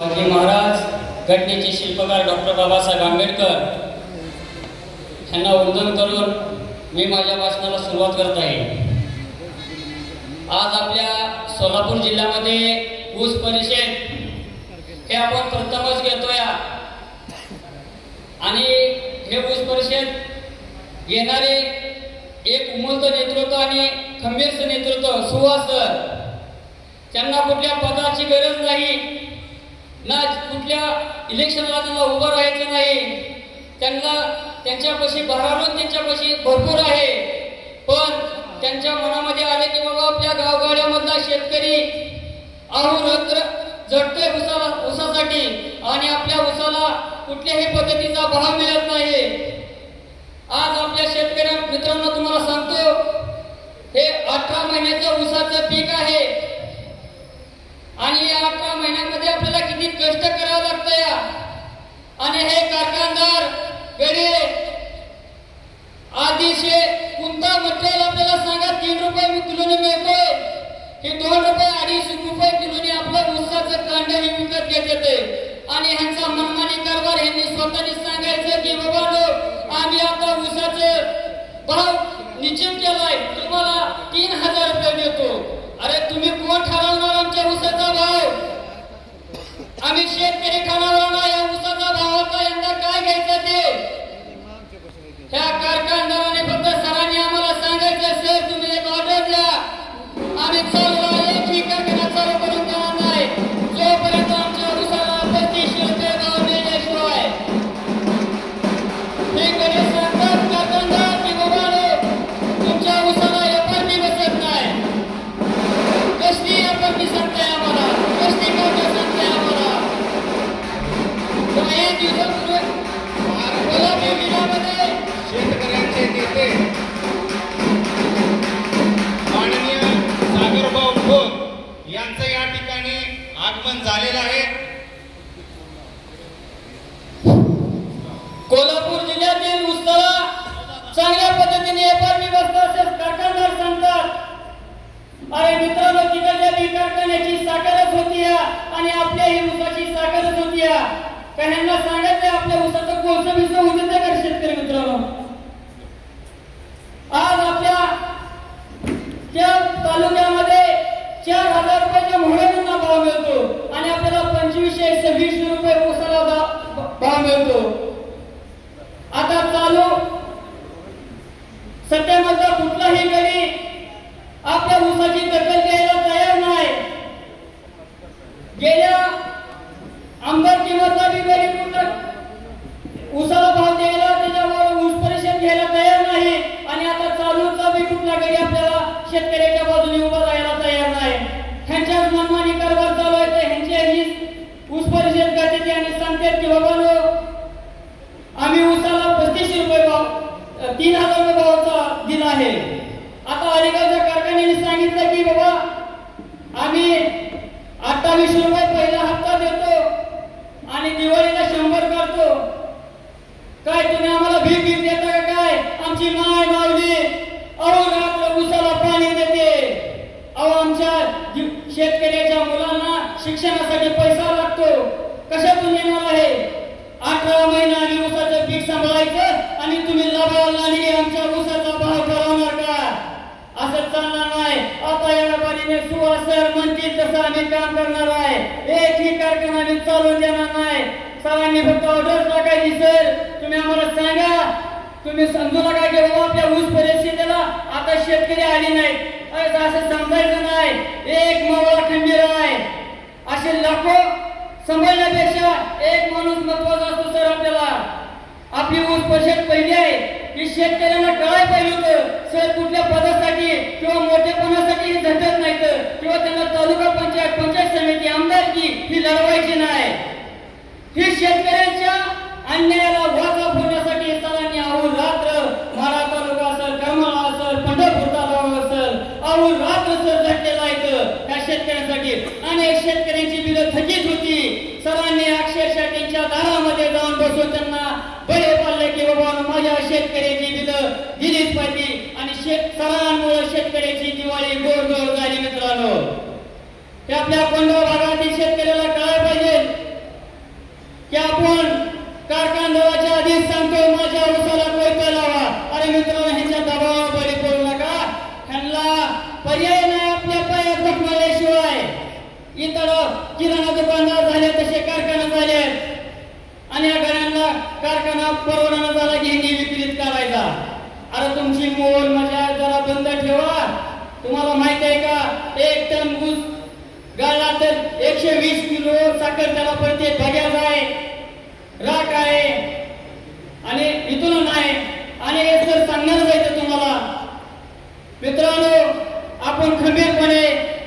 महाराज घटनेचे शिल्पकार डॉक्टर बाबासाहेब आंबेडकर यांना वंदन करून मी माझ्या भाषणाला सुरुवात करत आहे। आज आपल्या सोलापूर जिल्ह्यामध्ये ऊस परिषद हे आपण प्रथमच घेतोय आणि हे ऊस परिषद घेणारे एक उमलतं नेतृत्व आणि खंबीर नेतृत्व सुहास सर, त्यांना कुठल्या पदाची गरज नाही ना कुठल्या इलेक्शनला त्यांना उभं राहायचं नाही, त्यांना त्यांच्यापाशी भरावून त्यांच्यापाशी भरपूर आहे, पण त्यांच्या मनामध्ये आले की बाबा आपल्या गावगाड्यामधला शेतकरी अहोरात्र झटतोय ऊसासाठी आणि आपल्या ऊसाला कुठल्याही पद्धतीचा भाव मिळत नाही। आज आपल्या शेतकरी मित्रांनो तुम्हाला सांगतो, हे 18 महिन्याचं ऊसाचं पीक आहे आणि या 18 महिन्यांमध्ये आपल्याला किती कष्ट करावं लागतंय आणि हे कारखानदार गडे आधीचे कोणता मटेरियल आपल्याला सांगा 3 रुपये किलोने मिळतोय, हे 2 रुपये 2.5 रुपये किलोने आपलं ऊसाचं कांड हे विकत घेते आणि ह्यांचा मनमानी कारभार ह्यांनी स्वतःने सांगायचं की बाबा आम्ही आता ऊसाचं भाव निश्चित केलाय, तुम्हाला 3000 रुपये देतो। अरे तुम्ही कोण ठरवणार आमच्या ऊसाचा भाव? आम्ही शेतकरी ठरवणार या ऊसाचा भावाचा यंदा काय घ्यायचं ते। त्या कारखानदाराने फक्त सरांनी आम्हाला सांगायचं सर तुम्ही एक ऑर्डर द्या, आम्ही चालू एक ठिकाणी चालू करून देणार नाही जोपर्यंत आमच्या ऊसाला 3500 रुपये भाव मिळण्याशिवाय। हे कडे सांगतात कारखानदार की बाबा तुमच्या ऊसाला एफआरपी बसत नाही, कसली एफआरपी सांगताय आम्हाला, कसली कागद सांगताय आम्हाला। काही दिवसापूर्वी कोल्हापूर जिल्ह्यामध्ये शेतकऱ्यांचे नेते माननीय सागरभाऊ खोत यांचं या ठिकाणी आगमन झालेलं आहे। कोल्हापूर जिल्ह्यातील ऊसाला चांगल्या पद्धतीने एफआरपी बसत असेल कारखानदार सांगतात। अरे मित्रांनो तिकडच्या बी कारखान्याची साखरच होती आणि आपल्या ही ऊसाची साखरच होती, त्यांना सांगायचं आपल्या ऊसाचं कोळसं बिसं होते का शेतकरी मित्रांनो? आज आपल्या त्या तालुक्यामध्ये 4000 रुपयाच्या मोहऱ्यांना भाव मिळतो आणि आपल्याला 2500-2600 रुपये ऊसाला भाव मिळतो। आता चालू सध्यामधला कुठलाही गडी आपल्या ऊसाची दखल घ्यायला तयार नाही। गेल्या आमदार किंमतला बी गडी ऊसाला भाव द्यायला त्याच्यावर ऊस परिषद घ्यायला तयार नाही आणि आता चालूचा बी कुठला गडी आपल्याला शेतकऱ्याच्या बाजूने उभा राहायला तयार नाही। ह्यांच्याच मनमानी कारभार चालू आहे तर ह्यांची ऊस परिषद करते आणि सांगतात की बाबा आम्ही ऊसाला 3500 रुपये भाव 3000 रुपये भावाचा दिला आहे। आता अलीकडच्या कारखान्याने सांगितलं की बाबा आम्ही 2800 रुपये पहिला हप्ता देतो आणि दिवाळीला 100 करतो। काय तुम्ही आम्हाला भीक देता का काय? आमची माय माऊली अहो रात्र ऊसाला पाणी देते, अहो आमच्या शेतकऱ्याच्या मुलांना शिक्षणासाठी पैसा लागतो, कशातून येणार आहे? 18 महिने आम्ही ऊसाचं पीक सांभाळायचं आणि तुम्ही लाभाला आमच्या ऊसाचा भाव ठरवणार का? असं चालणार नाही। आता या व्यापारीने सुहास सर म्हणतील तसं आम्ही काम करणार आहे, एकही कारखाना आम्ही चालून देणार नाही। सरांनी फक्त ऑर्डर टाकायची सर तुम्ही आम्हाला सांगा, तुम्ही समजू नका की बाबा आपल्या ऊस परिस्थितीला आता शेतकरी आली नाही असं समजायचं नाही। एक मावळा खंबीर आहे, असे लाखो समजण्यापेक्षा एक माणूस महत्वाचा असतो सर। आपल्याला आपली ऊस परिषद पहिली आहे की शेतकऱ्यांना कळायला पाहिजे होतं सर कुठल्या पदासाठी किंवा मोठेपणासाठी झटत नाहीत किंवा त्यांना तालुका पंचायत पंचायत समिती आमदारकी ही लढवायची नाही। ही शेतकऱ्यांच्या अन्यायाला वाचा फोडण्यासाठी सरांनी अहोरात्र माढा तालुका असेल, करमाळा असेल, पंढरपूर तालुका असेल अहोरात्र सर झटलेला आहे त्या शेतकऱ्यांसाठी। अनेक शेतकऱ्यांची बिलं थकीत होती, सरांनी अक्षरशः त्यांच्या दारामध्ये जाऊन बसून त्यांना बळे पाडले की बाबा माझ्या शेतकऱ्याची बिलं दिलीच पाहिजे आणि सरांमुळे शेतकऱ्याची दिवाळी गोड गोड झाली मित्रांनो। ते आपल्या कोंढवा भागातील शेतकऱ्याला कळायला पाहिजे कारखाना झाले आणि या गाड्यांना कारखाना परवाना झाला की हिंदी विक्रीत करायचा. अरे तुमची मोल मजा जरा बंद ठेवा. तुम्हाला माहित आहे का, 1 टन ऊस गाळला तर 120 किलो साखर त्याला पडते. भग्याच आहे, राख आहे आणि इथून नाही. आणि हे सर सांगणारच आहे तुम्हाला. मित्रांनो, आपण खंबीरपणे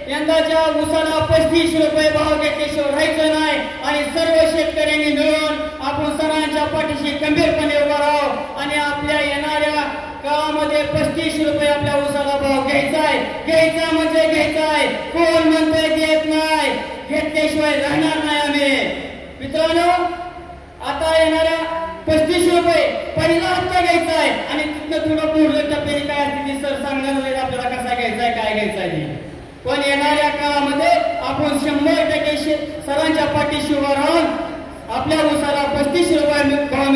यंदाच्या ऊसाला 35 रुपये भाव घेतल्याशिवाय राहायचं नाही आणि सर्व शेतकऱ्यांनी मिळून आपण सरांच्या पाठीशी खंबीरपणे उभा राहू आणि आपल्या येणाऱ्या काळामध्ये 35 रुपये आपल्या ऊसाला भाव घ्यायचाय. घ्यायचा म्हणजे घ्यायचाय. कोण म्हणतोय घेत नाही, घेतल्याशिवाय राहणार नाही आम्ही. मित्रांनो, आता येणाऱ्या 35 रुपये पहिला हप्ता घ्यायचा आहे आणि तिथनं थोडं पुढलं टप्प्याने काय असते ती सर सांगणार आपल्याला कसा घ्यायचाय काय घ्यायचाय. पण येणाऱ्या काळामध्ये आपण 100% सरांच्या पाठीशी उभा राहून आपल्या ऊसाला 35 रुपये भाव